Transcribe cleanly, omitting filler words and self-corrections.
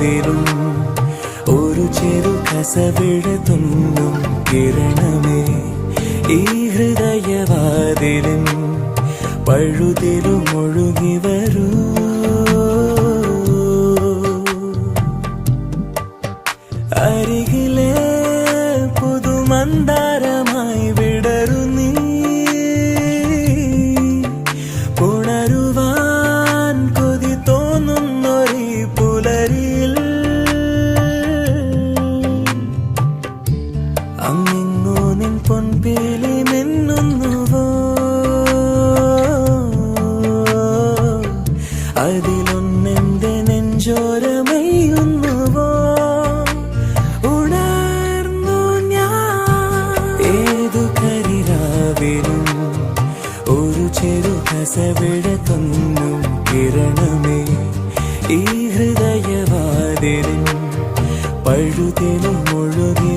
രാവിലും ഒരു ചെറു കസവിട തുന്നും കിരണമേ ഈ ഹൃദയവാതിലും പഴുതിലും ഒഴുകി വരൂ. അരികിലെ പുതുമന്ദാരമായി വിടരു നീ, ഉണരുവാൻ കൊതി തോന്നുന്നൊരു പുലരിയിൽ അങ്ങിങ്ങോ നിൻ പൊൻപേലി മിന്നുന്നുവോ, അതിലൊന്നെന്റെ നെഞ്ചോരമയുന്നുവോ. ഉണർന്നു ഞാൻ ഏതു കരിരാവിലും ഒരു ചെറു കസവിട തുന്നും കിരണമേ ഈ ഹൃദയവാതിലും പഴുതിലും ഒഴുകി